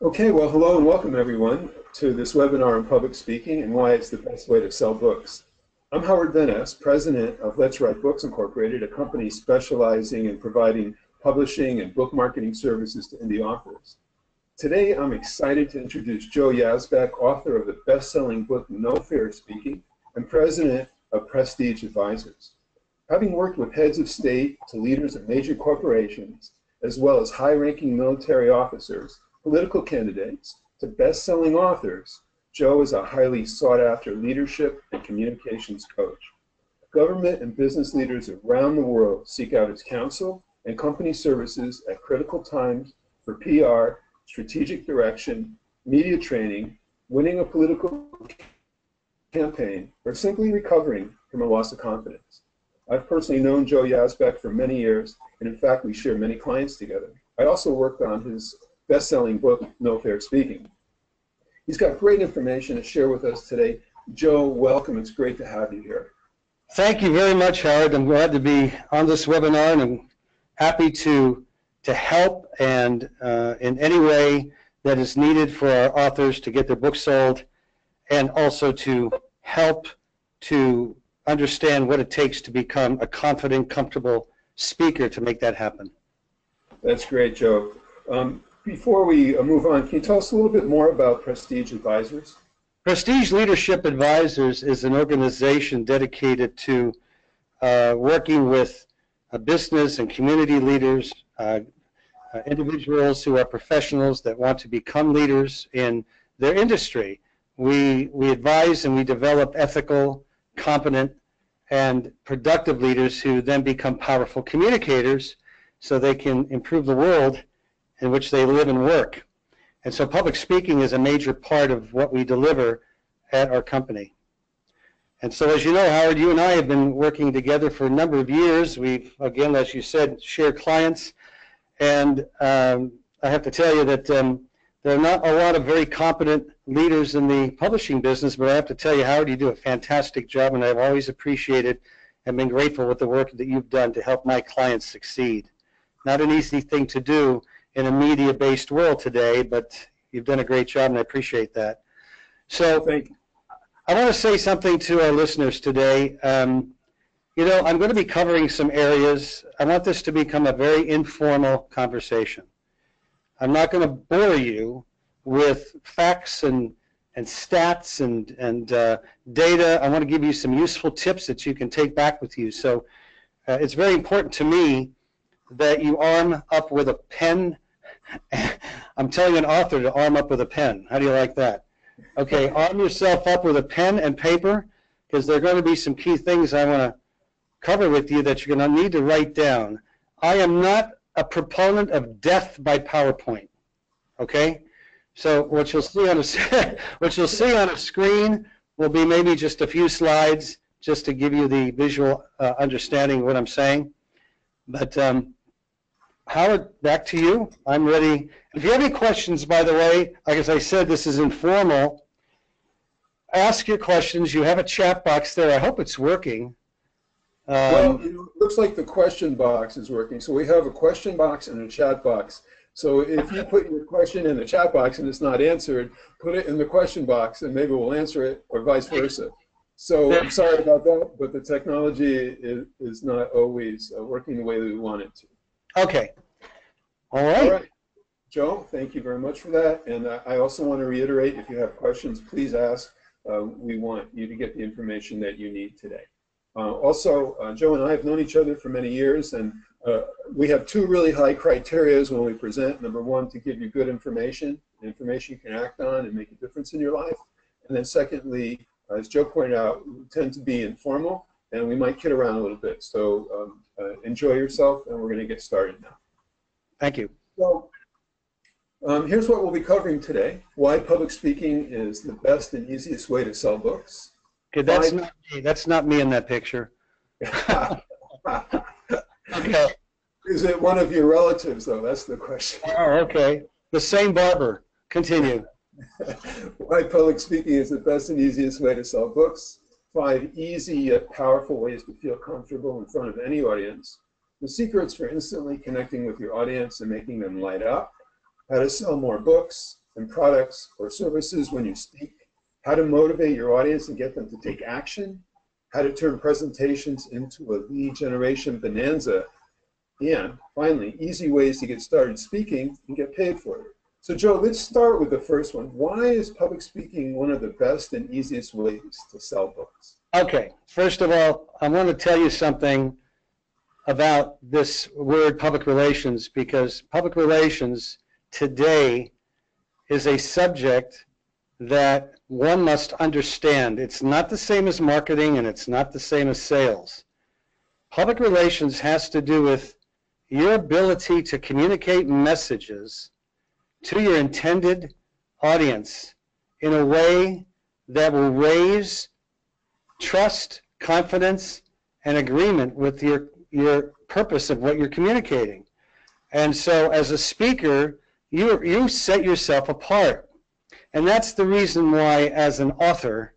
Okay, well, hello and welcome everyone to this webinar on public speaking and why it's the best way to sell books. I'm Howard VanEs, president of Let's Write Books Incorporated, a company specializing in providing publishing and book marketing services to indie authors. Today, I'm excited to introduce Joe Yazbeck, author of the best-selling book No Fair Speaking and president of Prestige Advisors. Having worked with heads of state to leaders of major corporations, as well as high-ranking military officers, political candidates, to best-selling authors, Joe is a highly sought-after leadership and communications coach. Government and business leaders around the world seek out his counsel and company services at critical times for PR, strategic direction, media training, winning a political campaign, or simply recovering from a loss of confidence. I've personally known Joe Yazbeck for many years, and in fact, we share many clients together. I also worked on his best-selling book, No Fair Speaking. He's got great information to share with us today. Joe, welcome. It's great to have you here. Thank you very much, Howard. I'm glad to be on this webinar, and I'm happy to help and in any way that is needed for our authors to get their books sold, and also to help to understand what it takes to become a confident, comfortable speaker to make that happen. That's great, Joe. Before we move on, can you tell us a little bit more about Prestige Advisors? Prestige Leadership Advisors is an organization dedicated to working with business and community leaders, individuals who are professionals that want to become leaders in their industry. We advise and we develop ethical, competent, and productive leaders who then become powerful communicators so they can improve the world in which they live and work. And so public speaking is a major part of what we deliver at our company. And so as you know, Howard, you and I have been working together for a number of years. We've, again, as you said, shared clients. And I have to tell you that there are not a lot of very competent leaders in the publishing business, but I have to tell you, Howard, you do a fantastic job, and I've always appreciated and been grateful with the work that you've done to help my clients succeed. Not an easy thing to do in a media-based world today, but you've done a great job, and I appreciate that. So Thank you. I want to say something to our listeners today. You know, I'm going to be covering some areas. I want this to become a very informal conversation. I'm not going to bore you with facts and stats and data. I want to give you some useful tips that you can take back with you. So it's very important to me that you arm up with a pen. I'm telling an author to arm up with a pen. How do you like that? Okay, arm yourself up with a pen and paper, because there are going to be some key things I want to cover with you that you're going to need to write down. I am not a proponent of death by PowerPoint. Okay, so what you'll see on a screen will be maybe just a few slides, just to give you the visual understanding of what I'm saying. But Howard, back to you. I'm ready. If you have any questions, by the way, like as I said, this is informal. Ask your questions. You have a chat box there. I hope it's working. Well, it looks like the question box is working. So we have a question box and a chat box. So if you put your question in the chat box and it's not answered, put it in the question box and maybe we'll answer it, or vice versa. So I'm sorry about that, but the technology is not always working the way that we want it to. Okay. All right. All right. Joe, thank you very much for that. And I also want to reiterate, if you have questions, please ask. We want you to get the information that you need today. Also, Joe and I have known each other for many years, and we have two really high criteria when we present. Number one, to give you good information you can act on and make a difference in your life. And then secondly, as Joe pointed out, we tend to be informal, and we might kid around a little bit. So enjoy yourself, and we're going to get started now. Thank you. So here's what we'll be covering today: why public speaking is the best and easiest way to sell books. Okay, that's not me. That's not me in that picture. Okay. Is it one of your relatives, though? That's the question. Oh, okay. The same barber. Continue. Why public speaking is the best and easiest way to sell books. 5 easy yet powerful ways to feel comfortable in front of any audience. The secrets for instantly connecting with your audience and making them light up. How to sell more books. and products or services when you speak, how to motivate your audience and get them to take action, how to turn presentations into a lead generation bonanza, and finally, easy ways to get started speaking and get paid for it. So Joe, let's start with the first one. Why is public speaking one of the best and easiest ways to sell books? Okay, first of all, I want to tell you something about this word public relations, because public relations today is a subject that one must understand. It's not the same as marketing, and it's not the same as sales. Public relations has to do with your ability to communicate messages to your intended audience in a way that will raise trust, confidence, and agreement with your purpose of what you're communicating. And so as a speaker, you set yourself apart. And that's the reason why, as an author,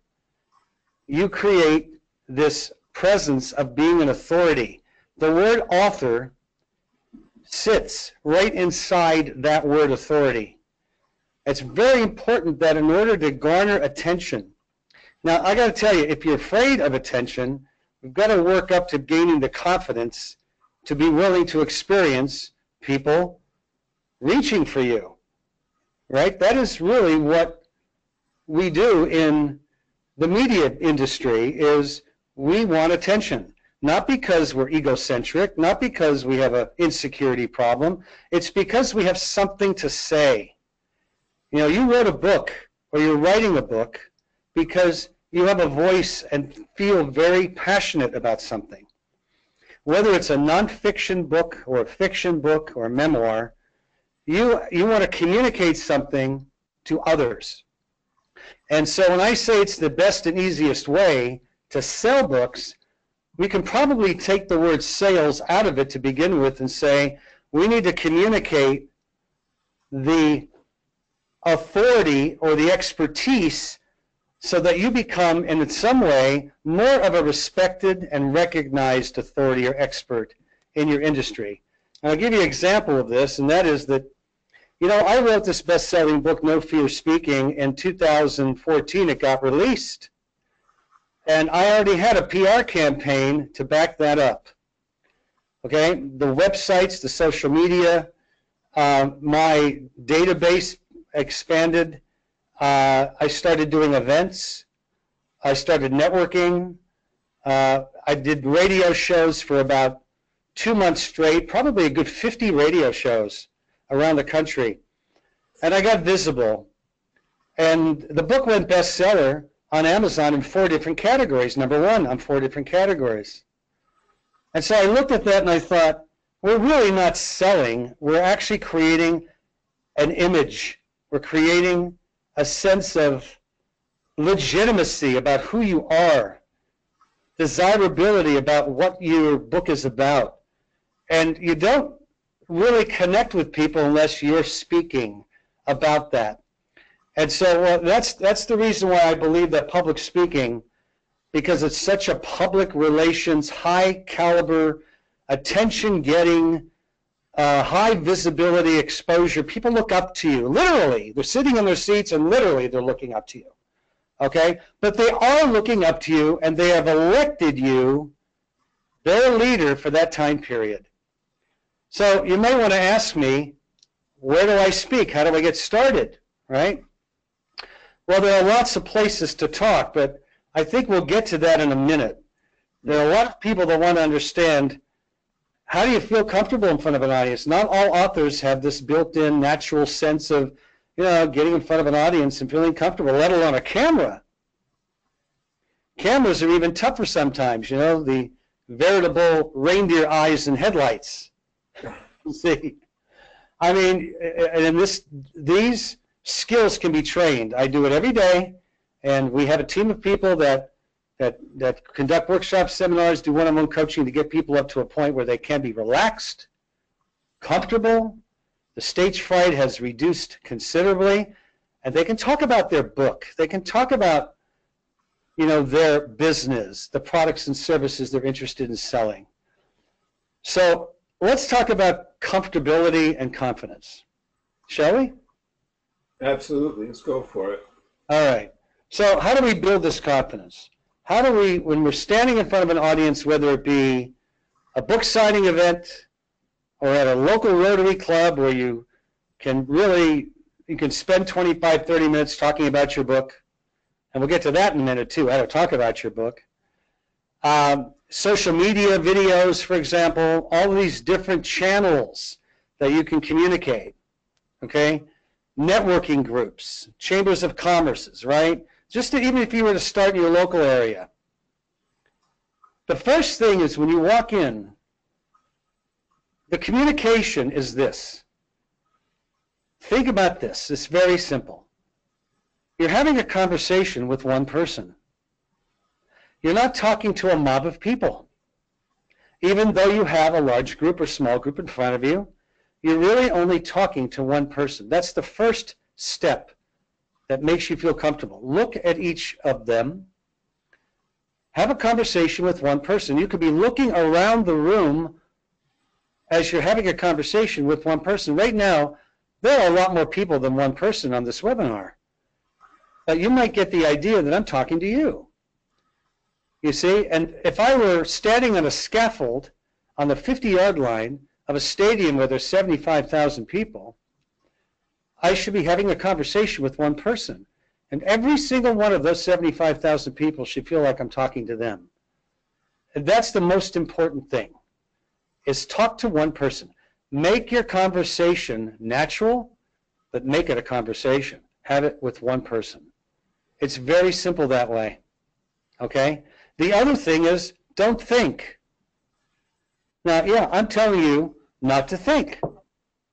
you create this presence of being an authority. The word author sits right inside that word authority. It's very important that in order to garner attention, now I got to tell you, if you're afraid of attention, we've got to work up to gaining the confidence to be willing to experience people reaching for you, right? That is really what we do in the media industry, is we want attention. Not because we're egocentric, not because we have an insecurity problem. It's because we have something to say. You know, you wrote a book, or you're writing a book because you have a voice and feel very passionate about something. Whether it's a nonfiction book or a fiction book or a memoir, you want to communicate something to others. And so when I say it's the best and easiest way to sell books, we can probably take the word sales out of it to begin with and say we need to communicate the authority or the expertise so that you become, in some way, more of a respected and recognized authority or expert in your industry. And I'll give you an example of this, and that is that, you know, I wrote this best-selling book, No Fear Speaking, in 2014. It got released. And I already had a PR campaign to back that up. Okay, the websites, the social media, my database expanded. I started doing events. I started networking. I did radio shows for about 2 months straight, probably a good 50 radio shows around the country. And I got visible. And the book went bestseller on Amazon in 4 different categories, #1 on 4 different categories. And so I looked at that and I thought, we're really not selling, we're actually creating an image. We're creating a sense of legitimacy about who you are, desirability about what your book is about. And you don't really connect with people unless you're speaking about that. And so that's the reason why I believe that public speaking, because it's such a public relations, high caliber, attention-getting, high visibility exposure. People look up to you, literally. They're sitting in their seats and literally they're looking up to you, okay? But they are looking up to you and they have elected you their leader for that time period. So you may want to ask me, where do I speak? How do I get started, right? Well, there are lots of places to talk, but I think we'll get to that in a minute. There are a lot of people that want to understand, how do you feel comfortable in front of an audience? Not all authors have this built-in natural sense of, you know, getting in front of an audience and feeling comfortable, let alone a camera. Cameras are even tougher sometimes, you know, the veritable reindeer eyes and headlights. See, I mean, and these skills can be trained. I do it every day, and we have a team of people that conduct workshops, seminars, do one-on-one coaching to get people up to a point where they can be relaxed, comfortable. The stage fright has reduced considerably, and they can talk about their book. They can talk about, you know, their business, the products and services they're interested in selling. So let's talk about comfortability and confidence, shall we? Absolutely. Let's go for it. All right. So how do we build this confidence? How do we, when we're standing in front of an audience, whether it be a book signing event or at a local Rotary Club where you can spend 25, 30 minutes talking about your book, and we'll get to that in a minute too, how to talk about your book. Social media videos, for example, all of these different channels that you can communicate, okay? Networking groups, chambers of commerces, right? Even if you were to start in your local area. The first thing is when you walk in, the communication is this. Think about this. It's very simple. You're having a conversation with one person. You're not talking to a mob of people. Even though you have a large group or small group in front of you, you're really only talking to one person. That's the first step that makes you feel comfortable. Look at each of them. Have a conversation with one person. You could be looking around the room as you're having a conversation with one person. Right now, there are a lot more people than one person on this webinar. But you might get the idea that I'm talking to you. You see, and if I were standing on a scaffold on the 50-yard line of a stadium where there's 75,000 people, I should be having a conversation with one person. And every single one of those 75,000 people should feel like I'm talking to them. And that's the most important thing, is talk to one person. Make your conversation natural, but make it a conversation. Have it with one person. It's very simple that way, okay? The other thing is, don't think. Now, yeah, I'm telling you not to think,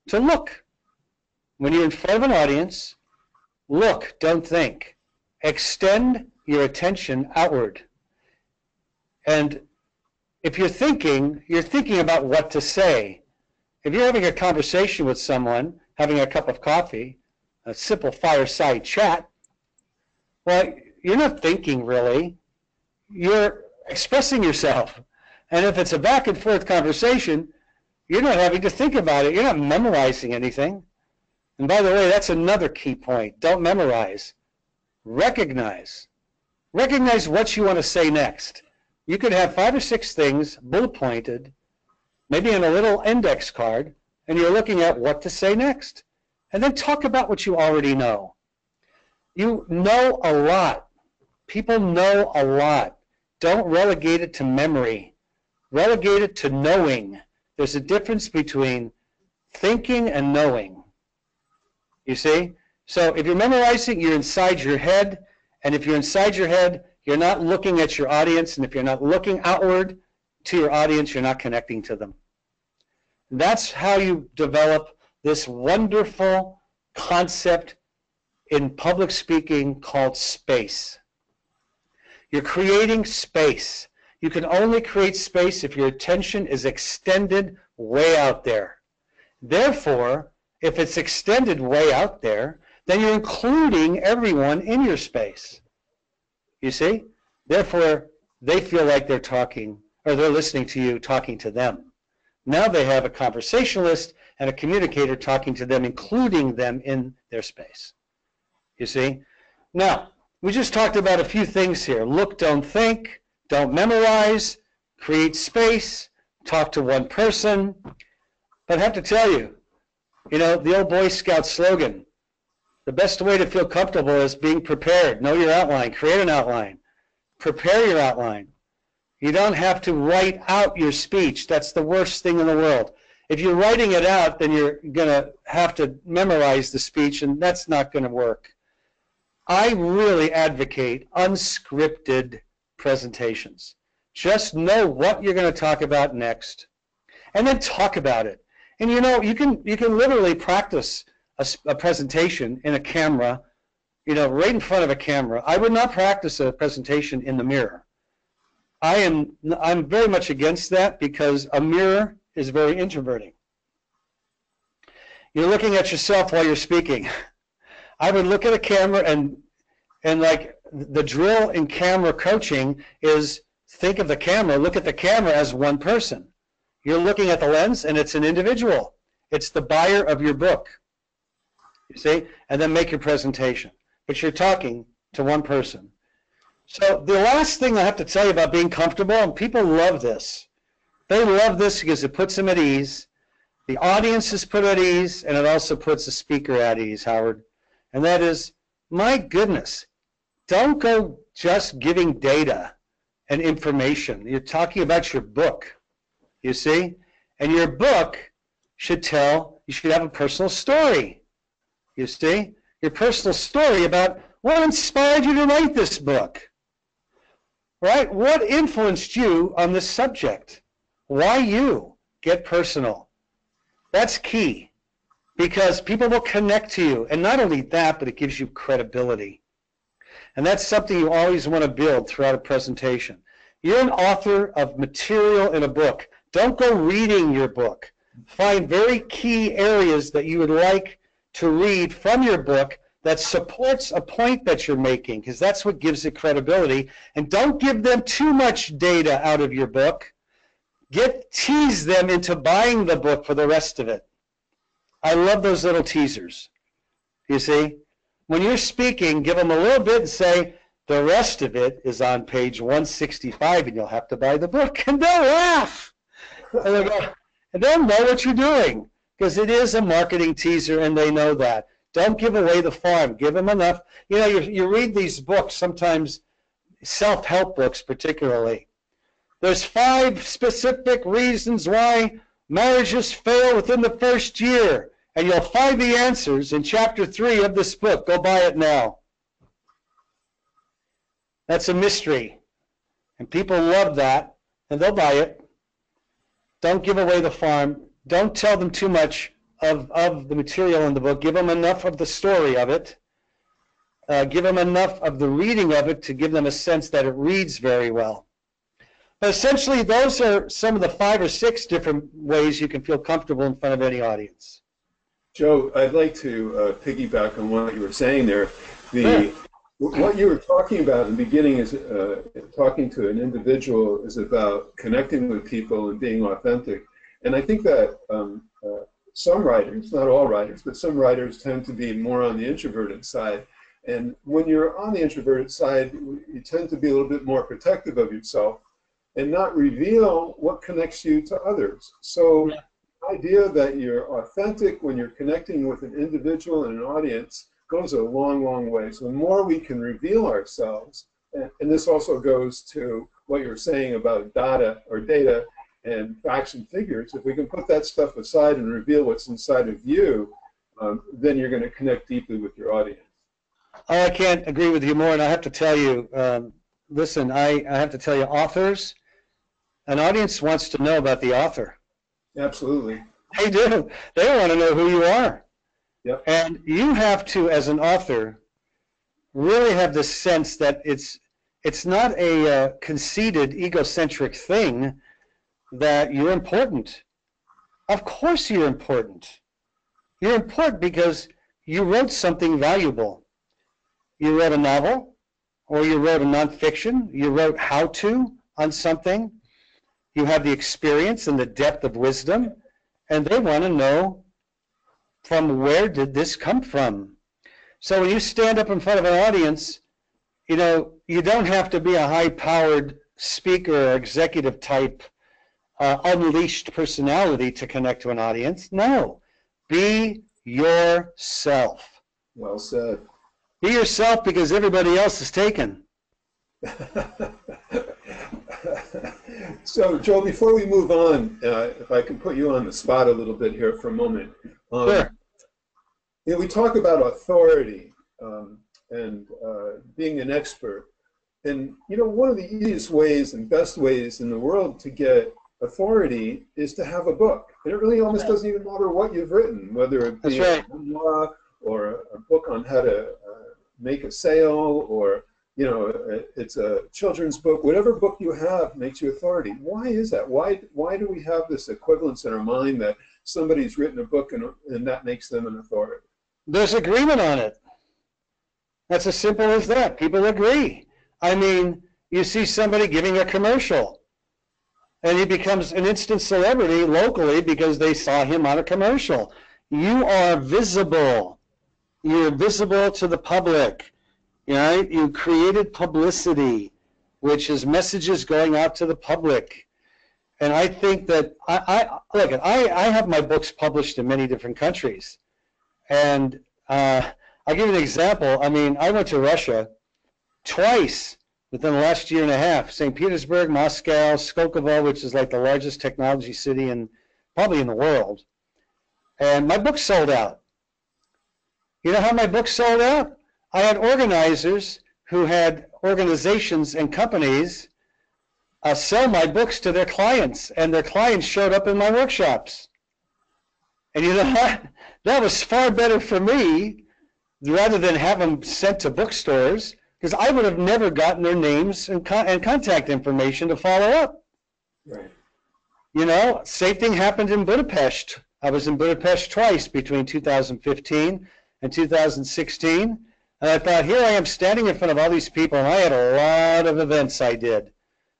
to look. When you're in front of an audience, look, don't think. Extend your attention outward. And if you're thinking about what to say. If you're having a conversation with someone, having a cup of coffee, a simple fireside chat, well, you're not thinking really. You're expressing yourself. And if it's a back and forth conversation, you're not having to think about it. You're not memorizing anything. And by the way, that's another key point. Don't memorize. Recognize. Recognize what you want to say next. You could have 5 or 6 things bullet pointed, maybe on a little index card, and you're looking at what to say next. And then talk about what you already know. You know a lot. People know a lot. Don't relegate it to memory. Relegate it to knowing. There's a difference between thinking and knowing. You see? So if you're memorizing, you're inside your head. And if you're inside your head, you're not looking at your audience. And if you're not looking outward to your audience, you're not connecting to them. That's how you develop this wonderful concept in public speaking called space. You're creating space. You can only create space if your attention is extended way out there. Therefore, if it's extended way out there, then you're including everyone in your space. You see? Therefore, they feel like they're talking, or they're listening to you talking to them. Now they have a conversationalist and a communicator talking to them, including them in their space. You see? Now, we just talked about a few things here. Look, don't think, don't memorize, create space, talk to one person. But I have to tell you, you know, the old Boy Scout slogan, the best way to feel comfortable is being prepared. Know your outline. Create an outline. Prepare your outline. You don't have to write out your speech. That's the worst thing in the world. If you're writing it out, then you're going to have to memorize the speech, and that's not going to work. I really advocate unscripted presentations. Just know what you're going to talk about next, and then talk about it. And you know, you can literally practice a presentation in a camera, you know, right in front of a camera. I would not practice a presentation in the mirror. I'm very much against that because a mirror is very introverting. You're looking at yourself while you're speaking. I would look at a camera and like the drill in camera coaching is think of the camera, look at the camera as one person. You're looking at the lens and it's an individual. It's the buyer of your book. you see, and then make your presentation. But you're talking to one person. So the last thing I have to tell you about being comfortable, and people love this. They love this because it puts them at ease. The audience is put at ease, and it also puts the speaker at ease, Howard. And that is, my goodness, don't go just giving data and information. You're talking about your book, you see? And your book should you should have a personal story, you see? Your personal story about what inspired you to write this book, right? What influenced you on this subject? Why you? Get personal. That's key, because people will connect to you. And not only that, but it gives you credibility. And that's something you always want to build throughout a presentation. You're an author of material in a book. Don't go reading your book. Find very key areas that you would like to read from your book that supports a point that you're making, because that's what gives it credibility. And don't give them too much data out of your book. Tease them into buying the book for the rest of it. I love those little teasers. You see? When you're speaking, give them a little bit and say, the rest of it is on page 165 and you'll have to buy the book. And they'll laugh. And they'll know what you're doing, because it is a marketing teaser and they know that. Don't give away the farm. Give them enough. You know, you read these books, sometimes self-help books particularly. There's 5 specific reasons why marriages fail within the first year. And you'll find the answers in chapter 3 of this book. Go buy it now. That's a mystery. And people love that, and they'll buy it. Don't give away the farm. Don't tell them too much of the material in the book. Give them enough of the story of it. Give them enough of the reading of it to give them a sense that it reads very well. But essentially, those are some of the 5 or 6 different ways you can feel comfortable in front of any audience. Joe, I'd like to piggyback on what you were saying there. What you were talking about in the beginning is talking to an individual is about connecting with people and being authentic. And I think that some writers, not all writers, but some writers tend to be more on the introverted side. And when you're on the introverted side, you tend to be a little bit more protective of yourself and not reveal what connects you to others. So the idea that you're authentic when you're connecting with an individual and an audience goes a long, long way. So the more we can reveal ourselves, and this also goes to what you're saying about data and facts and figures, if we can put that stuff aside and reveal what's inside of you, then you're going to connect deeply with your audience. I can't agree with you more, and I have to tell you, listen, I have to tell you, authors, an audience wants to know about the author. Absolutely. They do. They want to know who you are. Yep. And you have to, as an author, really have this sense that it's not a conceited, egocentric thing that you're important. Of course you're important. You're important because you wrote something valuable. You wrote a novel, or you wrote a nonfiction, you wrote how-to on something. You have the experience and the depth of wisdom, and they want to know, from where did this come from? So when you stand up in front of an audience, you know, you don't have to be a high-powered speaker or executive type, unleashed personality to connect to an audience. No, be yourself. Well said. Be yourself, because everybody else is taken. So, Joe, before we move on, if I can put you on the spot a little bit here for a moment. Sure. You know, we talk about authority and being an expert. And, you know, one of the easiest ways and best ways in the world to get authority is to have a book. And it really almost doesn't even matter what you've written, whether it be a memoir or a book on how to make a sale, or, you know, it's a children's book. Whatever book you have makes you authority. Why is that? Why do we have this equivalence in our mind that somebody's written a book and that makes them an authority? There's agreement on it. That's as simple as that. People agree. I mean, you see somebody giving a commercial, and he becomes an instant celebrity locally because they saw him on a commercial. You are visible. You're visible to the public. Right? You created publicity, which is messages going out to the public. And I think that, I have my books published in many different countries. And I'll give you an example. I mean, I went to Russia twice within the last year and a half. St. Petersburg, Moscow, Skolkovo, which is like the largest technology city probably in the world. And my book sold out. You know how my book sold out? I had organizers who had organizations and companies sell my books to their clients, and their clients showed up in my workshops. And you know what? That was far better for me rather than have them sent to bookstores, because I would have never gotten their names and contact information to follow up. Right. You know, same thing happened in Budapest. I was in Budapest twice between 2015 and 2016. And I thought, here I am standing in front of all these people, and I had a lot of events I did.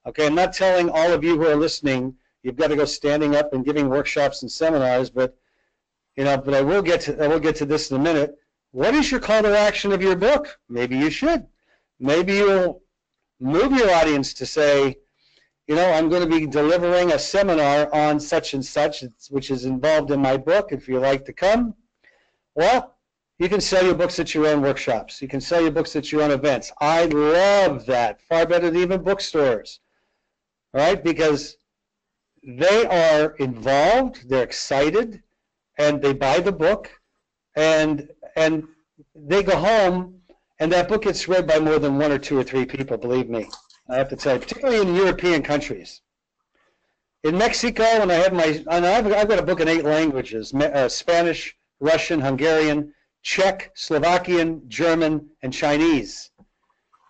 Okay, I'm not telling all of you who are listening, you've got to go standing up and giving workshops and seminars, but I will get to this in a minute. What is your call to action of your book? Maybe you should. Maybe you'll move your audience to say, I'm going to be delivering a seminar on such and such, which is involved in my book. If you'd like to come, well, you can sell your books at your own workshops. You can sell your books at your own events. I love that, far better than even bookstores, right? Because they are involved, they're excited, and they buy the book, and they go home, and that book gets read by more than 1 or 2 or 3 people, believe me. I have to tell you, particularly in European countries. In Mexico, and I've got a book in 8 languages, Spanish, Russian, Hungarian, Czech, Slovakian, German, and Chinese.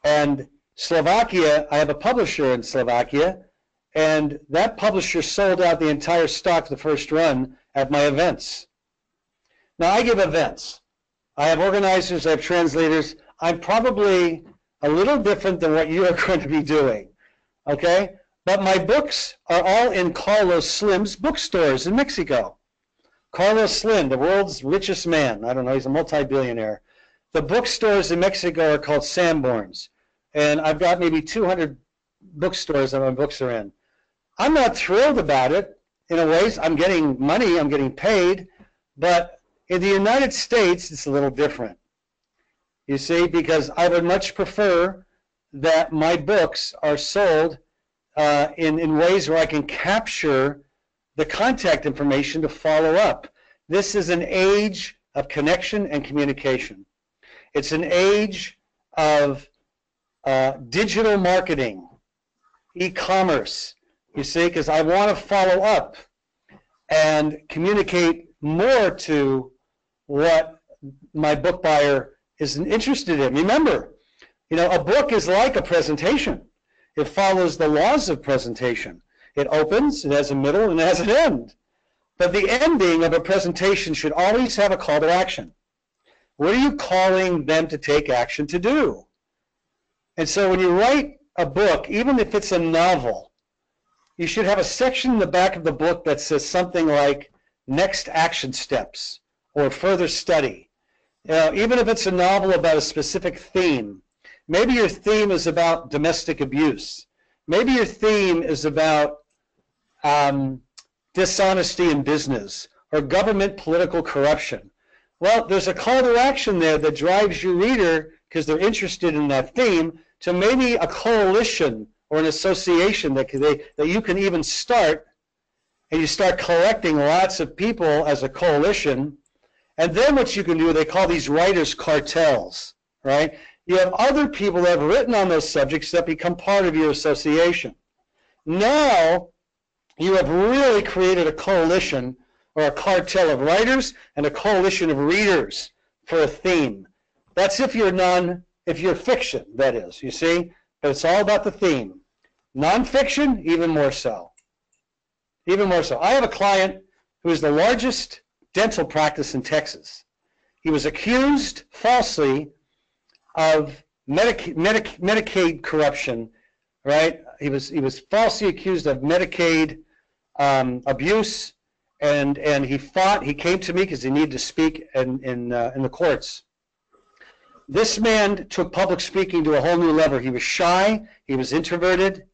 And Slovakia, I have a publisher in Slovakia, and that publisher sold out the entire stock the first run at my events. Now, I give events. I have organizers, I have translators. I'm probably a little different than what you are going to be doing, okay? But my books are all in Carlos Slim's bookstores in Mexico. Carlos Slim, the world's richest man. I don't know, he's a multi-billionaire. The bookstores in Mexico are called Sanborns. And I've got maybe 200 bookstores that my books are in. I'm not thrilled about it. In a way, I'm getting money, I'm getting paid. But in the United States, it's a little different. You see, because I would much prefer that my books are sold in ways where I can capture the contact information to follow up. This is an age of connection and communication. It's an age of digital marketing, e-commerce, you see, because I want to follow up and communicate more to what my book buyer is interested in. Remember, a book is like a presentation. It follows the laws of presentation. It opens, it has a middle, and it has an end. But the ending of a presentation should always have a call to action. What are you calling them to take action to do? And so when you write a book, even if it's a novel, you should have a section in the back of the book that says something like next action steps or further study. Even if it's a novel about a specific theme, maybe your theme is about domestic abuse. Maybe your theme is about dishonesty in business or government political corruption. Well, there's a call to action there that drives your reader, because they're interested in that theme, to maybe a coalition or an association that you can even start, and you start collecting lots of people as a coalition. And then what you can do, they call these writers cartels, right? You have other people that have written on those subjects that become part of your association. Now, you have really created a coalition or a cartel of writers and a coalition of readers for a theme. That's if you're fiction, that is, you see? But it's all about the theme. Nonfiction, even more so. Even more so. I have a client who is the largest dental practice in Texas. He was accused falsely of Medicaid corruption, right? He was falsely accused of Medicaid abuse, and he fought. He came to me because he needed to speak in the courts. This man took public speaking to a whole new level. He was shy, he was introverted,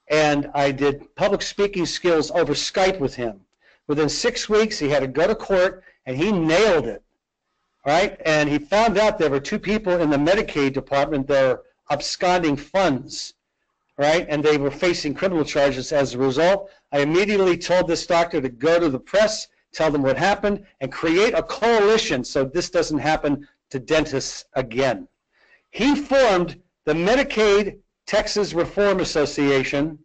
and I did public speaking skills over Skype with him. Within 6 weeks, he had to go to court, and he nailed it, right? And he found out there were 2 people in the Medicaid department that were absconding funds, right? And they were facing criminal charges as a result. I immediately told this doctor to go to the press, tell them what happened, and create a coalition so this doesn't happen to dentists again. He formed the Medicaid Texas Reform Association,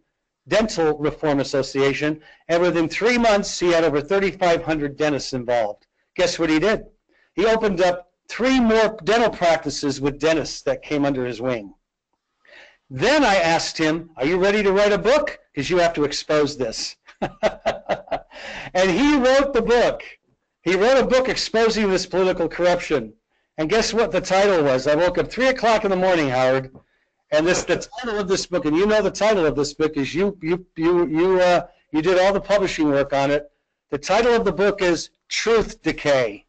Dental Reform Association, and within 3 months, he had over 3,500 dentists involved. Guess what he did? He opened up 3 more dental practices with dentists that came under his wing. Then I asked him, are you ready to write a book? Because you have to expose this. And he wrote the book. He wrote a book exposing this political corruption. And guess what the title was? I woke up 3 o'clock in the morning, Howard, and the title of this book, and you know the title of this book is you did all the publishing work on it. The title of the book is Truth Decay.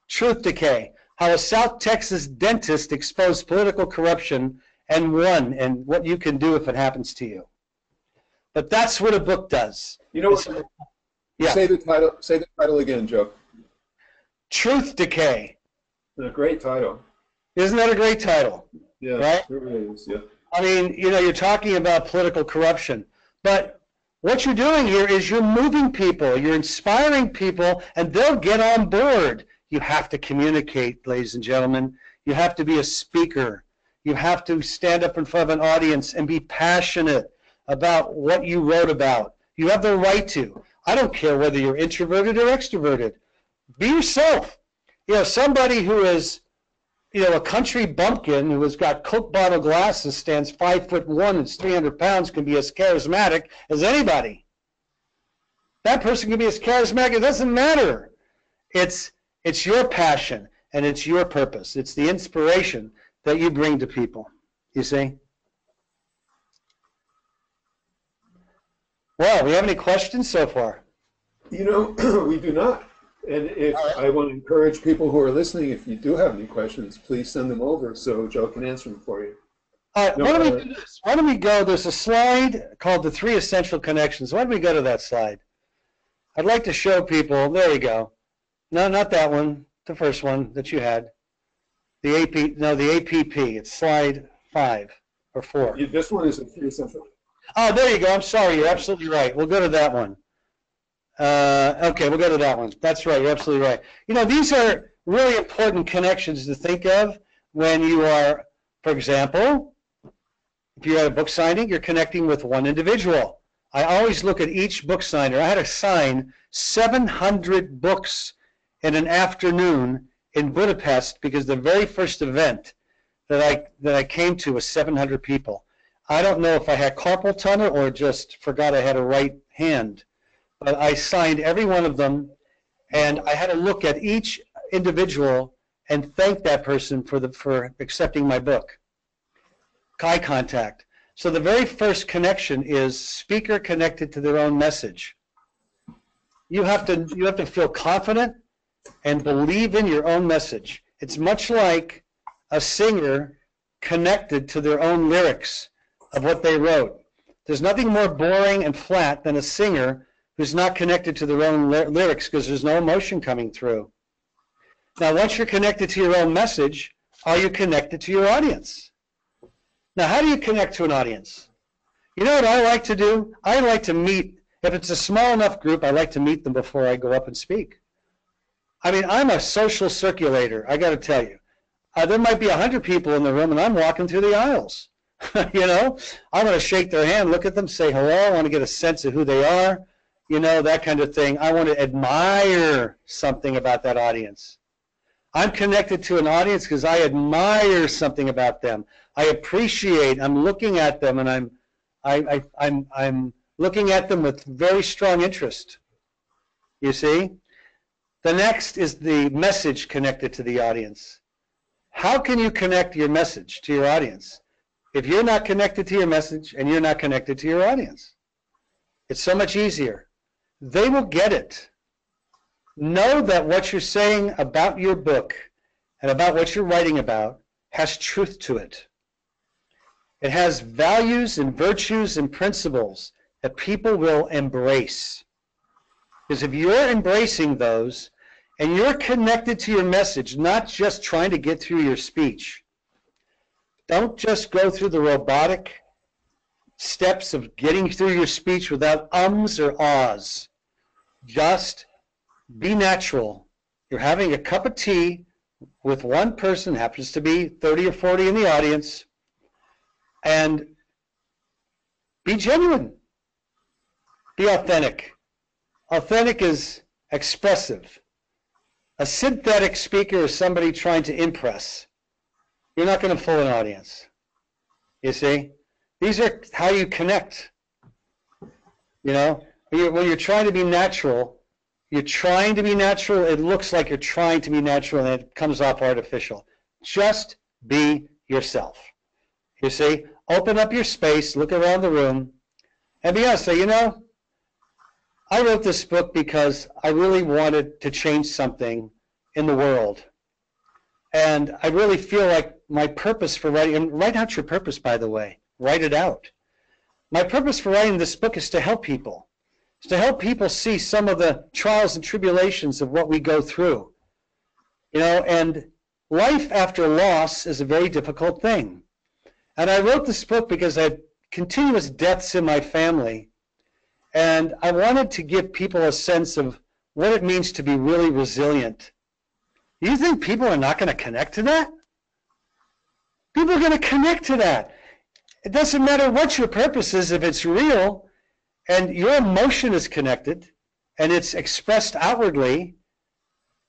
Truth Decay, how a South Texas dentist exposed political corruption and won, and what you can do if it happens to you. But that's what a book does. You know what? Yeah. Say the title again, Joe. Truth Decay. A great title. Isn't that a great title? Yeah, right? It really is, yeah. I mean, you know, you're talking about political corruption, but what you're doing here is you're moving people, you're inspiring people, and they'll get on board. You have to communicate, ladies and gentlemen. You have to be a speaker. You have to stand up in front of an audience and be passionate about what you wrote about. You have the right to. I don't care whether you're introverted or extroverted. Be yourself. You know, somebody who is, you know, a country bumpkin who has got Coke bottle glasses, stands 5'1" and is 300 pounds, can be as charismatic as anybody. That person can be as charismatic. It doesn't matter. It's your passion and it's your purpose. It's the inspiration that you bring to people. You see? Well, we have any questions so far? You know, we do not. And if I want to encourage people who are listening, if you do have any questions, please send them over so Joe can answer them for you. All right, why don't we do this? Why don't we go, there's a slide called the 3 Essential Connections. Why don't we go to that slide? I'd like to show people, there you go. No, not that one, the first one that you had. The APP, it's slide 5 or 4. This one is the 3 Essential. Oh, there you go, I'm sorry, you're absolutely right. We'll go to that one. Okay, we'll go to that one. That's right, you're absolutely right. You know, these are really important connections to think of when you are, for example, if you're at a book signing, you're connecting with one individual. I always look at each book signer. I had to sign 700 books in an afternoon in Budapest because the very first event that I came to was 700 people. I don't know if I had carpal tunnel or just forgot I had a right hand. But I signed every one of them, and I had to look at each individual and thank that person for accepting my book. Eye contact. So the very first connection is speaker connected to their own message. You have to feel confident and believe in your own message. It's much like a singer connected to their own lyrics of what they wrote. There's nothing more boring and flat than a singer who's not connected to their own lyrics because there's no emotion coming through. Now, once you're connected to your own message, are you connected to your audience? Now, how do you connect to an audience? You know what I like to do? I like to meet, if it's a small enough group, I like to meet them before I go up and speak. I mean, I'm a social circulator, I got to tell you. There might be 100 people in the room, and I'm walking through the aisles. You know, I'm going to shake their hand, look at them, say hello. I want to get a sense of who they are, you know, that kind of thing. I want to admire something about that audience. I'm connected to an audience because I admire something about them. I appreciate, I'm looking at them, and I'm looking at them with very strong interest. You see? The next is the message connected to the audience. How can you connect your message to your audience if you're not connected to your message and you're not connected to your audience? It's so much easier. They will get it. Know that what you're saying about your book and about what you're writing about has truth to it. It has values and virtues and principles that people will embrace. Because if you're embracing those and you're connected to your message, not just trying to get through your speech, don't just go through the robotic steps of getting through your speech without ums or ahs. Just be natural. You're having a cup of tea with one person, happens to be 30 or 40 in the audience, and be genuine. Be authentic. Authentic is expressive. A synthetic speaker is somebody trying to impress. You're not going to fool an audience. You see? These are how you connect. You know, when you're trying to be natural, you're trying to be natural, it looks like you're trying to be natural and it comes off artificial. Just be yourself. You see? Open up your space, look around the room, and be honest. Say, you know, I wrote this book because I really wanted to change something in the world. And I really feel like my purpose for writing, and write out your purpose, by the way. Write it out. My purpose for writing this book is to help people. It's to help people see some of the trials and tribulations of what we go through. You know, and life after loss is a very difficult thing. And I wrote this book because I had continuous deaths in my family. And I wanted to give people a sense of what it means to be really resilient. You think people are not going to connect to that? People are going to connect to that. It doesn't matter what your purpose is, if it's real and your emotion is connected and it's expressed outwardly,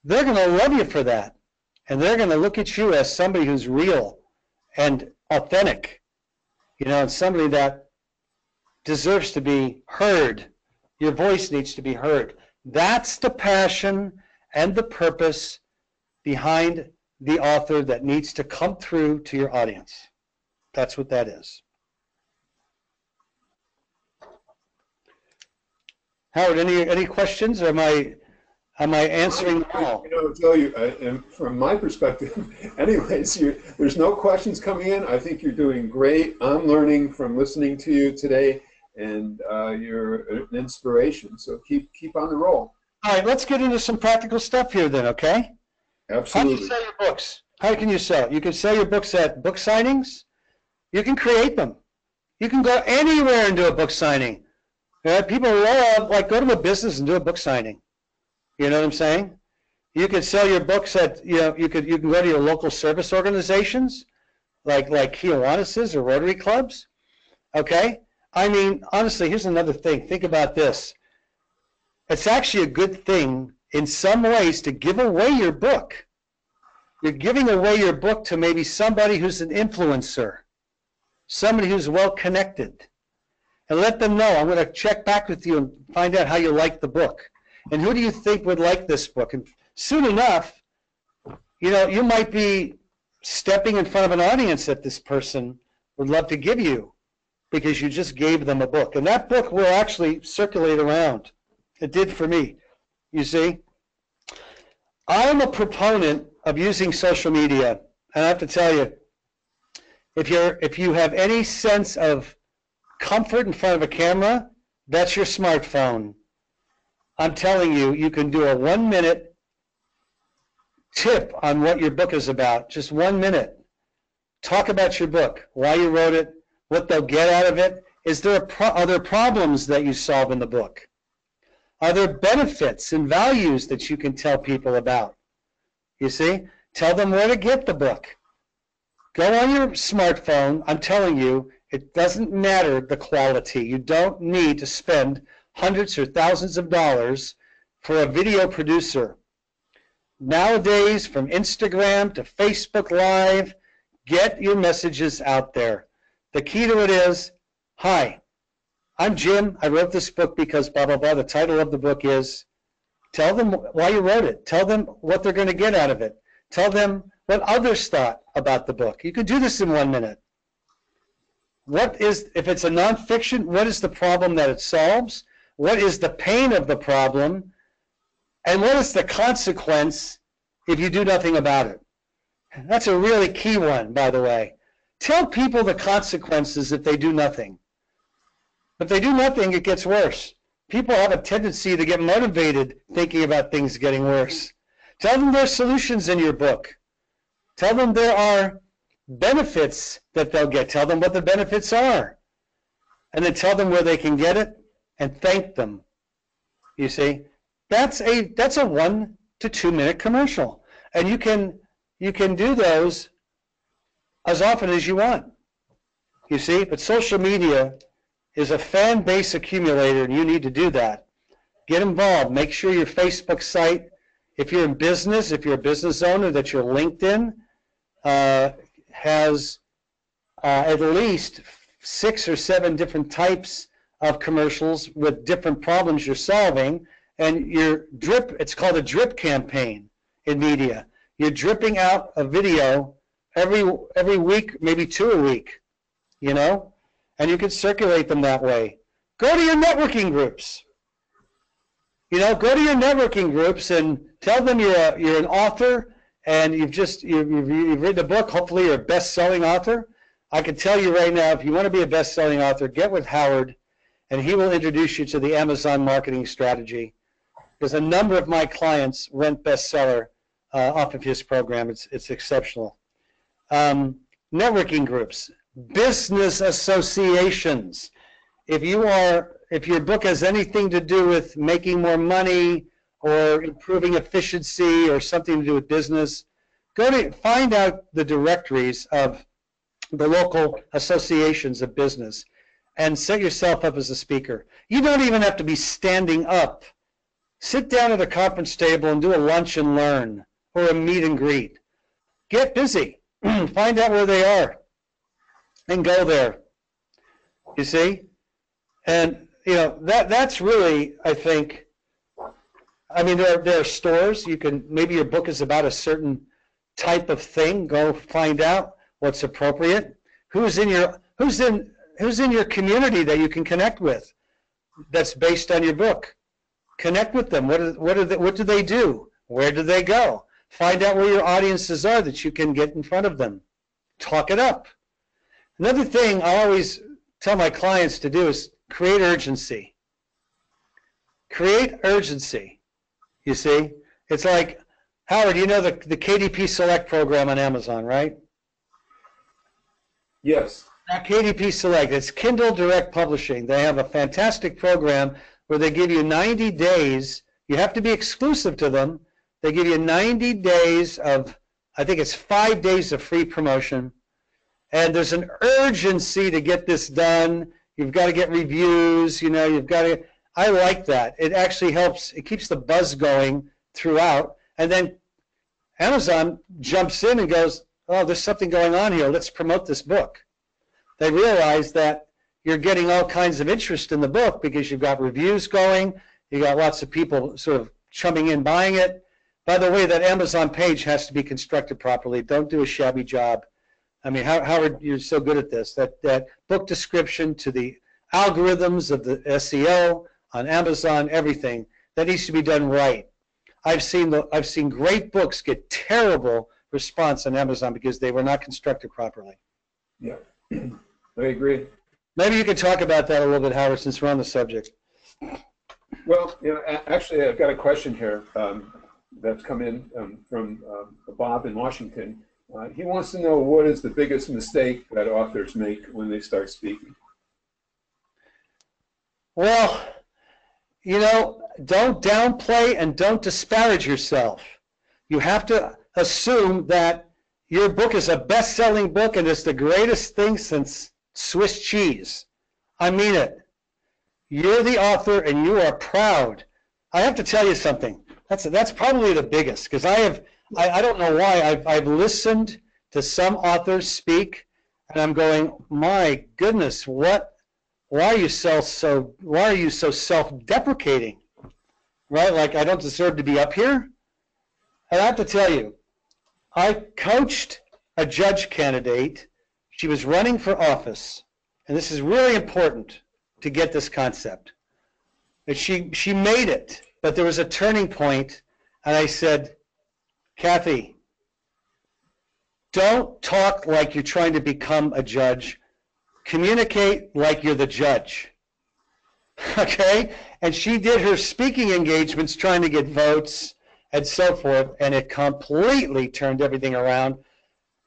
they're going to love you for that. And they're going to look at you as somebody who's real and authentic, you know, and somebody that deserves to be heard. Your voice needs to be heard. That's the passion and the purpose behind the author that needs to come through to your audience. That's what that is. Howard, any questions? Or am I answering them all? You know, Joe, and from my perspective, anyways, there's no questions coming in. I think you're doing great. I'm learning from listening to you today, and you're an inspiration. So keep on the roll. All right, let's get into some practical stuff here then, okay? Absolutely. How do you sell your books? How can you sell? You can sell your books at book signings. You can create them. You can go anywhere and do a book signing. People love, like, go to a business and do a book signing. You know what I'm saying? You can sell your books at, you know, you can go to your local service organizations, like Kiwanis or Rotary clubs. Okay? I mean, honestly, here's another thing. Think about this. It's actually a good thing in some ways to give away your book. You're giving away your book to maybe somebody who's an influencer, somebody who's well connected, and let them know, I'm going to check back with you and find out how you like the book. And who do you think would like this book? And soon enough, you know, you might be stepping in front of an audience that this person would love to give you because you just gave them a book. And that book will actually circulate around. It did for me, you see. I'm a proponent of using social media, and I have to tell you, if you have any sense of comfort in front of a camera, that's your smartphone. I'm telling you, you can do a 1-minute tip on what your book is about, just 1 minute. Talk about your book, why you wrote it, what they'll get out of it. Are there problems that you solve in the book? Are there benefits and values that you can tell people about? You see? Tell them where to get the book. Go on your smartphone. I'm telling you, it doesn't matter the quality. You don't need to spend hundreds or thousands of dollars for a video producer. Nowadays, from Instagram to Facebook Live, get your messages out there. The key to it is, hi, I'm Jim. I wrote this book because blah, blah, blah. The title of the book is, tell them why you wrote it. Tell them what they're going to get out of it. Tell them what others thought about the book. You can do this in 1 minute. If it's a nonfiction, what is the problem that it solves? What is the pain of the problem? And what is the consequence if you do nothing about it? That's a really key one, by the way. Tell people the consequences if they do nothing. If they do nothing, it gets worse. People have a tendency to get motivated thinking about things getting worse. Tell them there's solutions in your book. Tell them there are benefits that they'll get. Tell them what the benefits are. And then tell them where they can get it and thank them. You see, that's a 1 to 2 minute commercial. And you can do those as often as you want. You see, but social media is a fan base accumulator, and you need to do that. Get involved. Make sure your Facebook site, if you're in business, if you're a business owner, that your LinkedIn has at least 6 or 7 different types of commercials with different problems you're solving, and your drip, it's called a drip campaign in media. You're dripping out a video every week, maybe 2 a week, you know, and you can circulate them that way. Go to your networking groups. You know, go to your networking groups and tell them you're an author and you've written a book. Hopefully you're a best-selling author. I can tell you right now, if you want to be a best-selling author, get with Howard, and he will introduce you to the Amazon marketing strategy. Because a number of my clients went bestseller off of his program. It's exceptional. Networking groups, business associations. If your book has anything to do with making more money or improving efficiency or something to do with business, find out the directories of the local associations of business and set yourself up as a speaker. You don't even have to be standing up. Sit down at a conference table and do a lunch and learn or a meet and greet. Get busy. Find out where they are and go there. You see? And, you know, that's really, I think, I mean, there are stores. You can, maybe your book is about a certain type of thing. Go find out what's appropriate. Who's in your community that you can connect with that's based on your book? Connect with them. What do they do? Where do they go? Find out where your audiences are that you can get in front of them. Talk it up. Another thing I always tell my clients to do is create urgency. Create urgency. You see? It's like, Howard, you know the KDP Select program on Amazon, right? Yes. Now, KDP Select, it's Kindle Direct Publishing. They have a fantastic program where they give you 90 days. You have to be exclusive to them. They give you 90 days of, I think it's 5 days of free promotion. And there's an urgency to get this done. You've got to get reviews, you know, you've got to, I like that. It actually helps, it keeps the buzz going throughout. And then Amazon jumps in and goes, oh, there's something going on here. Let's promote this book. They realize that you're getting all kinds of interest in the book because you've got reviews going. You got lots of people sort of chumming in, buying it. By the way, that Amazon page has to be constructed properly. Don't do a shabby job. I mean, Howard, you're so good at this. That book description to the algorithms of the SEO on Amazon, everything, that needs to be done right. I've seen great books get terrible response on Amazon because they were not constructed properly. Yeah, I agree. Maybe you could talk about that a little bit, Howard, since we're on the subject. Well, you know, actually, I've got a question here that's come in from Bob in Washington. He wants to know, what is the biggest mistake that authors make when they start speaking? Well, you know, don't downplay and don't disparage yourself. You have to assume that your book is a best-selling book and it's the greatest thing since Swiss cheese. I mean it. You're the author and you are proud. I have to tell you something. That's probably the biggest, because I don't know why, I've listened to some authors speak and I'm going, my goodness, why are you so self-deprecating? Right? Like, I don't deserve to be up here? And I have to tell you, I coached a judge candidate. She was running for office, and this is really important to get this concept. And she made it, but there was a turning point, and I said, Kathy, Don't talk like you're trying to become a judge. Communicate like you're the judge. Okay? And she did her speaking engagements trying to get votes and so forth, and it completely turned everything around.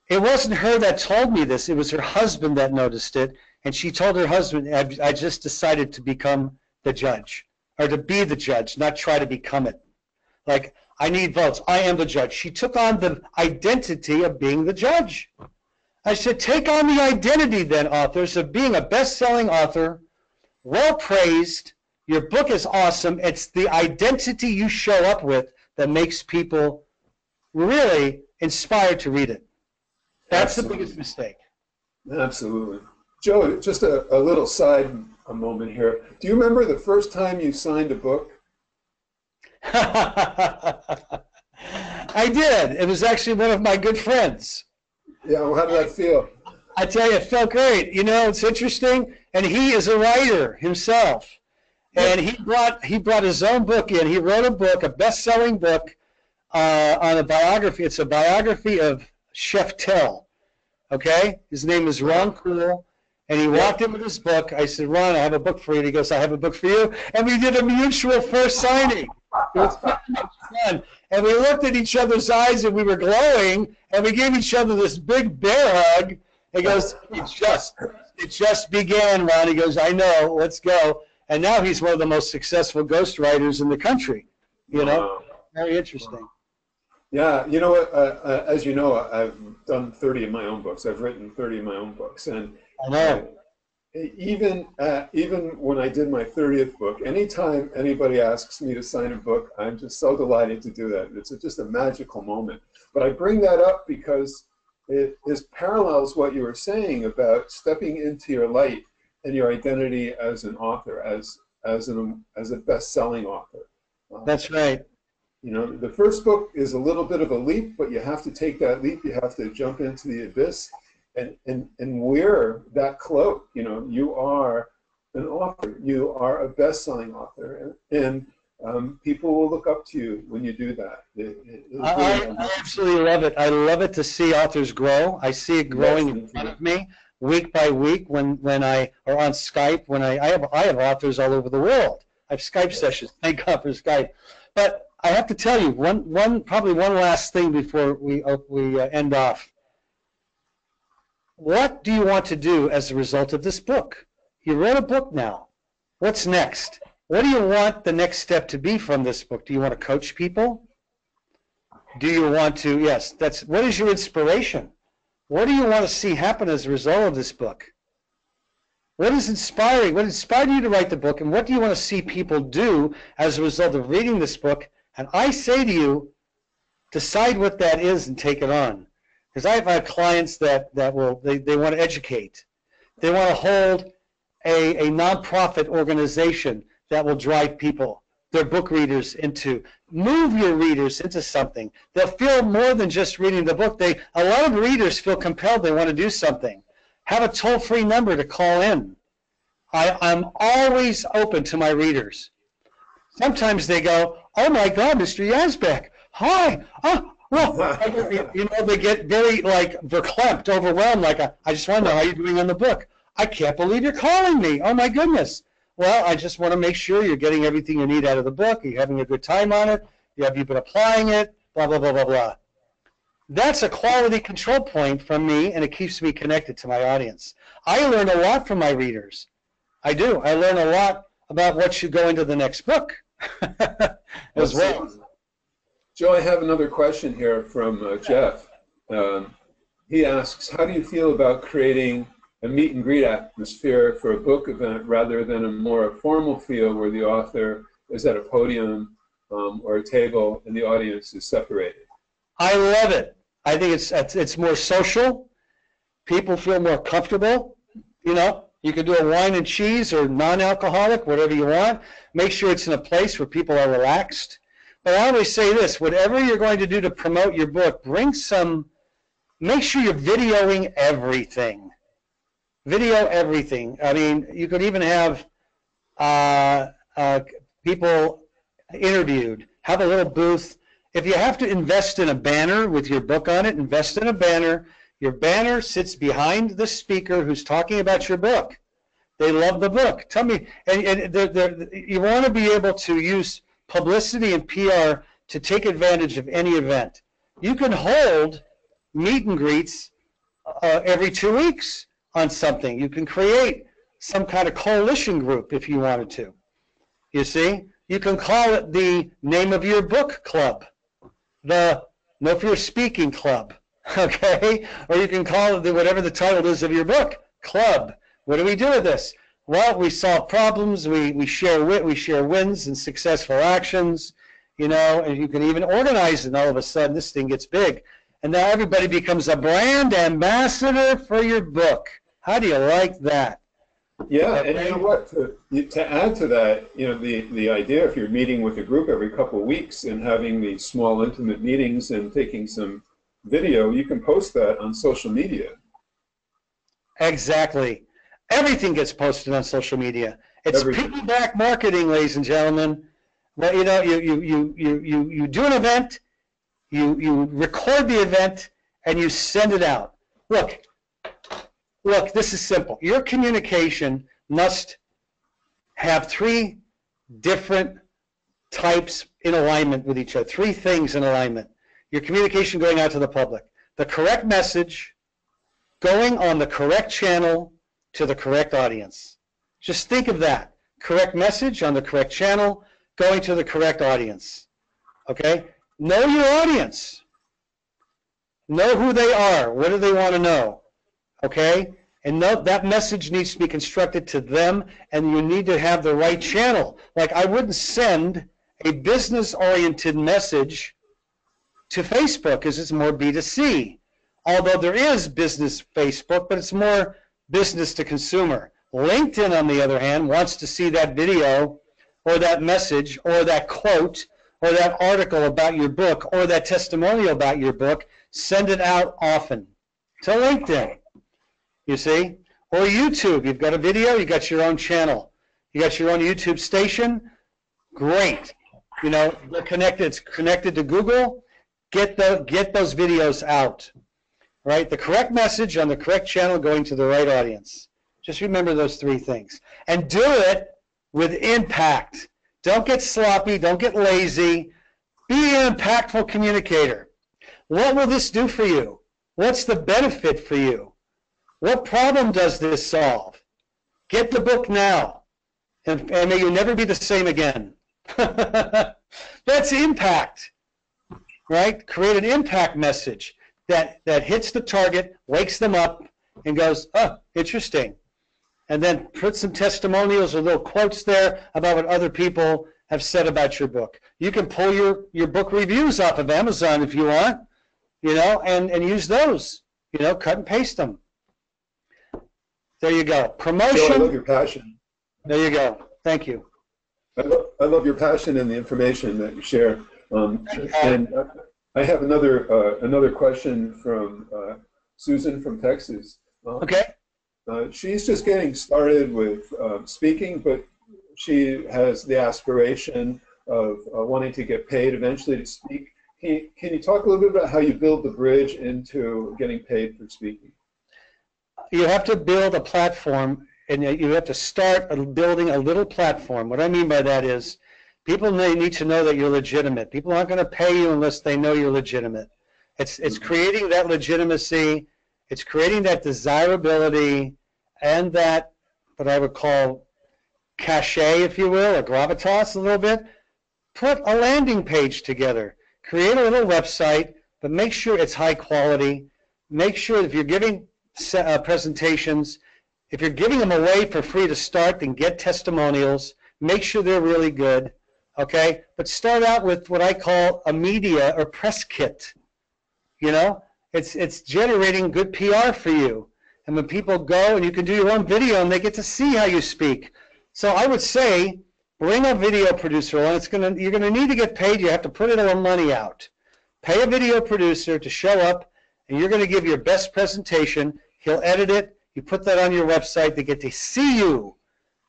It wasn't her that told me this. It was her husband that noticed it, and she told her husband, I just decided to become the judge, or to be the judge, not try to become it. Like, I need votes. I am the judge. She took on the identity of being the judge. I said, take on the identity then, authors, of being a best-selling author, well-praised. Your book is awesome. It's the identity you show up with that makes people really inspired to read it. That's Absolutely. The biggest mistake. Absolutely. Joe, just a little side moment here. Do you remember the first time you signed a book? I did. It was actually one of my good friends. Yeah, well, how did that feel? I tell you, it felt great. You know, it's interesting. And he is a writer himself. And he brought his own book in. He wrote a book, a best-selling book on a biography. It's a biography of Chef Tell. Okay? His name is Ron Cool. And he walked in with his book. I said, Ron, I have a book for you. And he goes, I have a book for you. And we did a mutual first signing. It was fun. And we looked at each other's eyes and we were glowing. And we gave each other this big bear hug. He goes, it just began, Ron. He goes, I know, let's go. And now he's one of the most successful ghostwriters in the country. You know, very interesting. Yeah, you know what? As you know, I've done 30 of my own books. I've written 30 of my own books, and I know. Even when I did my 30th book, anytime anybody asks me to sign a book, I'm just so delighted to do that. It's just a magical moment. But I bring that up because it parallels what you were saying about stepping into your light and your identity as an author, as a best-selling author. That's right. You know, the first book is a little bit of a leap, but you have to take that leap. You have to jump into the abyss and wear that cloak. You know, you are an author. You are a best-selling author, and people will look up to you when you do that. I absolutely love it. I love it to see authors grow. I see it growing in front of me week by week when I or on Skype when I have authors all over the world. I have Skype sessions. Thank God for Skype. But I have to tell you probably one last thing before we end off. What do you want to do as a result of this book? You wrote a book now. What's next? What do you want the next step to be from this book? Do you want to coach people? Do you want to, yes, what is your inspiration? What do you want to see happen as a result of this book? What is inspiring? What inspired you to write the book, and what do you want to see people do as a result of reading this book? And I say to you, decide what that is and take it on. Because I've had clients that want to educate. They want to hold a nonprofit organization that will drive people, their book readers, move your readers into something. They'll feel more than just reading the book. A lot of readers feel compelled, they want to do something. Have a toll-free number to call in. I'm always open to my readers. Sometimes they go, oh my God, Mr. Yazbeck, hi. Oh, well, you know, they get very verklempt, overwhelmed, I just want to know how you're doing on the book. I can't believe you're calling me. Oh my goodness. Well, I just want to make sure you're getting everything you need out of the book. You're having a good time on it. Have you been applying it? Blah, blah, blah, blah, blah. That's a quality control point from me, and it keeps me connected to my audience. I learn a lot from my readers. I do. I learn a lot about what should go into the next book as well. Joe, I have another question here from Jeff. He asks, how do you feel about creating a meet and greet atmosphere for a book event rather than a more formal feel where the author is at a podium or a table and the audience is separated? I love it. I think it's more social. People feel more comfortable. You know, you can do a wine and cheese or non-alcoholic, whatever you want. Make sure it's in a place where people are relaxed. But I always say this, whatever you're going to do to promote your book, make sure you're videoing everything. Video everything. I mean, you could even have people interviewed, have a little booth, If you have to invest in a banner with your book on it, invest in a banner. Your banner sits behind the speaker who's talking about your book. They love the book. Tell me, and you want to be able to use publicity and PR to take advantage of any event. You can hold meet and greets every 2 weeks on something. You can create some kind of coalition group if you wanted to. You see? You can call it the name of your book club, the No Fear Speaking Club, okay? Or you can call it whatever the title is of your book, club. What do we do with this? Well, we solve problems, we share wins and successful actions, you know, and you can even organize it, and all of a sudden this thing gets big. And now everybody becomes a brand ambassador for your book. How do you like that? Yeah, and you know what, to add to that, you know, the idea, if you're meeting with a group every couple of weeks and having these small intimate meetings and taking some video, you can post that on social media. Exactly. Everything gets posted on social media. It's piggyback marketing, ladies and gentlemen. Well, you know, you do an event, you record the event, and you send it out. Look, this is simple. Your communication must have 3 different types in alignment with each other, 3 things in alignment. Your communication going out to the public. The correct message, going on the correct channel to the correct audience. Just think of that. Correct message on the correct channel, going to the correct audience. Okay? Know your audience. Know who they are. What do they want to know? Okay? And note that message needs to be constructed to them, and you need to have the right channel. Like, I wouldn't send a business-oriented message to Facebook because it's more B2C. Although there is business Facebook, but it's more business to consumer. LinkedIn, on the other hand, wants to see that video or that message or that quote or that article about your book or that testimonial about your book. Send it out often to LinkedIn. You see? Or YouTube. You've got a video, you got your own channel. You got your own YouTube station. Great. You know, it's connected to Google. Get those videos out. Right? The correct message on the correct channel going to the right audience. Just remember those 3 things. And do it with impact. Don't get sloppy. Don't get lazy. Be an impactful communicator. What will this do for you? What's the benefit for you? What problem does this solve? Get the book now, and may you never be the same again. That's impact, right? Create an impact message that hits the target, wakes them up, and goes, oh, interesting. And then put some testimonials or little quotes there about what other people have said about your book. You can pull your book reviews off of Amazon if you want, you know, and use those, you know, cut and paste them. There you go. Promotion. Joe, I love your passion. There you go. Thank you. I love your passion and the information that you share. And I have another question from Susan from Texas. Okay. She's just getting started with speaking, but she has the aspiration of wanting to get paid eventually to speak. Can you talk a little bit about how you build the bridge into getting paid for speaking? You have to build a platform, and you have to start building a little platform. What I mean by that is people need to know that you're legitimate. People aren't going to pay you unless they know you're legitimate. It's creating that legitimacy. It's creating that desirability and that, what I would call cachet, if you will, or gravitas a little bit. Put a landing page together. Create a little website, but make sure it's high quality. Make sure if you're giving presentations, if you're giving them away for free to start, then get testimonials. Make sure they're really good, okay? But start out with what I call a media or press kit. You know, it's generating good PR for you. And when people go, and you can do your own video, and they get to see how you speak. So I would say, bring a video producer on. You're gonna need to get paid. You have to put a little money out. Pay a video producer to show up, and you're going to give your best presentation. He'll edit it. You put that on your website. They get to see you.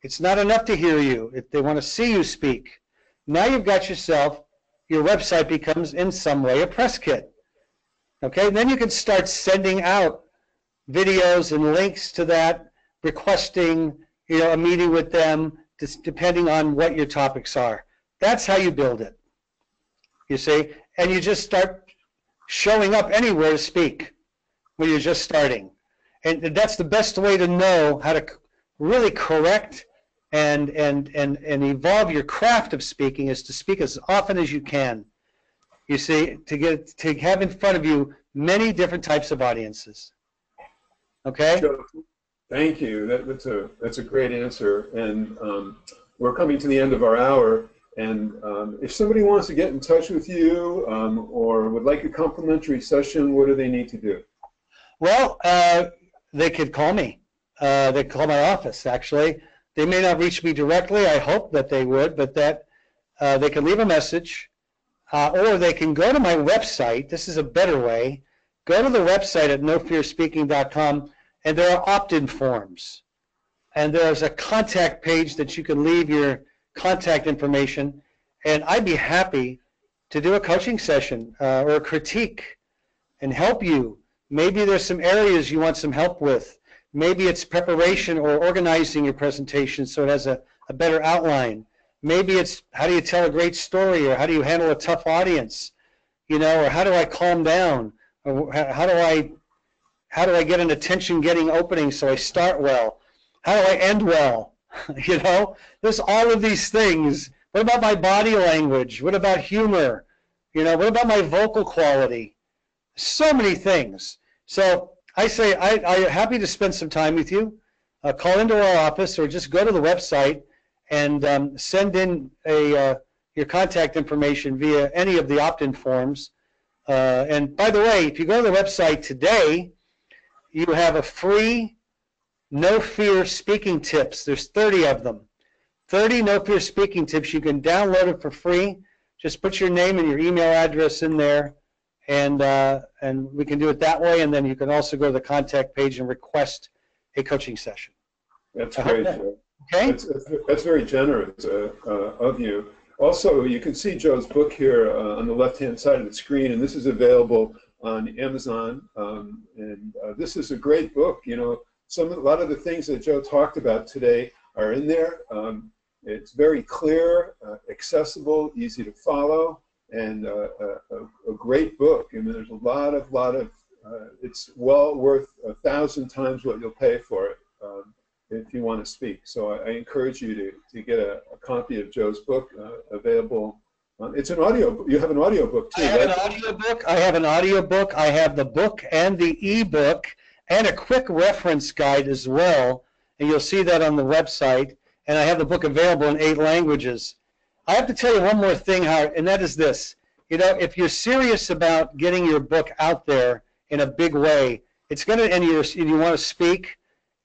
It's not enough to hear you. They want to see you speak. Now you've got yourself your website becomes in some way a press kit. Okay, and then you can start sending out videos and links to that, requesting, a meeting with them, depending on what your topics are. That's how you build it, you see, and you just start showing up anywhere to speak when you're just starting. And that's the best way to know how to really correct and evolve your craft of speaking, is to speak as often as you can. You see, to have in front of you many different types of audiences. Okay? Joe, thank you. That's a great answer. And we're coming to the end of our hour. And if somebody wants to get in touch with you or would like a complimentary session, what do they need to do? Well, they could call me. They could call my office, actually. They may not reach me directly. I hope that they would, but that they can leave a message. Or they can go to my website. This is a better way. Go to the website at nofearspeaking.com, and there are opt-in forms. And there's a contact page that you can leave your contact information, and I'd be happy to do a coaching session or a critique and help you. Maybe there's some areas you want some help with. Maybe it's preparation or organizing your presentation so it has a better outline. Maybe it's how do you tell a great story, or how do you handle a tough audience, or how do I calm down, or how do I get an attention-getting opening so I start well? How do I end well? There's all of these things. What about my body language? What about humor? What about my vocal quality? So many things. So I say I'm happy to spend some time with you. Call into our office or just go to the website and send in your contact information via any of the opt-in forms. And by the way, if you go to the website today, you have a free No Fear speaking tips. There's 30 of them. 30 No Fear speaking tips. You can download it for free. Just put your name and your email address in there, and we can do it that way. And then you can also go to the contact page and request a coaching session. That's great, Joe. Okay? That's very generous of you. Also, you can see Joe's book here on the left-hand side of the screen, and this is available on Amazon. This is a great book. A lot of the things that Joe talked about today are in there. It's very clear, accessible, easy to follow, and a great book. There's a lot of it's well worth 1,000 times what you'll pay for it if you want to speak. So I encourage you to get a copy of Joe's book available. It's an audio. You have an audio book too. I have an audio book. I have the book and the e-book, and a quick reference guide as well, and you'll see that on the website. And I have the book available in 8 languages. I have to tell you one more thing, Howard, and that is this. If you're serious about getting your book out there in a big way, and you want to speak,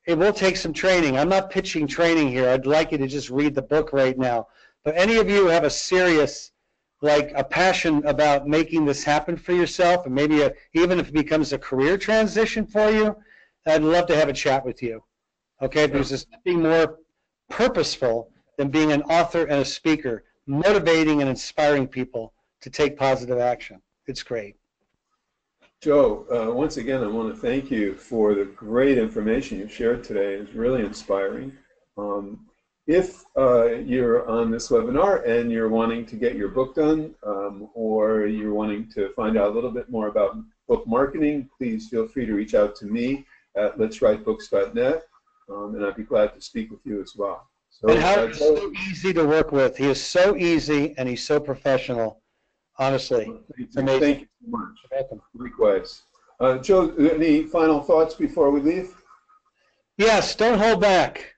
it will take some training. I'm not pitching training here. I'd like you to just read the book right now. But any of you who have a serious, a passion about making this happen for yourself, and maybe even if it becomes a career transition for you, I'd love to have a chat with you. Okay, because there's nothing more purposeful than being an author and a speaker, motivating and inspiring people to take positive action. It's great. Joe, once again, I want to thank you for the great information you shared today. It's really inspiring. If you're on this webinar and you're wanting to get your book done, or you're wanting to find out a little bit more about book marketing, please feel free to reach out to me at letswritebooks.net, and I'd be glad to speak with you as well. So, and Howard is so easy to work with. He is so easy, and he's so professional. Honestly, it's amazing. Thank you so much. Welcome. Likewise. Joe, any final thoughts before we leave? Yes, don't hold back.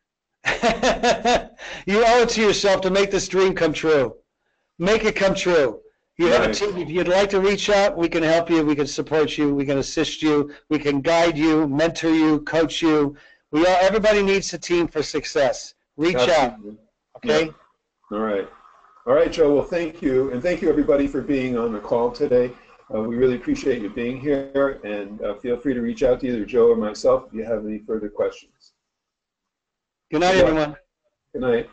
You owe it to yourself to make this dream come true. Make it come true. You have a team. If you'd like to reach out, we can help you. We can support you. We can assist you. We can guide you, mentor you, coach you. Everybody needs a team for success. Reach out. Okay? Yeah. All right. All right, Joe. Well, thank you. And thank you, everybody, for being on the call today. We really appreciate you being here. And feel free to reach out to either Joe or myself if you have any further questions. Good night, everyone. Good night.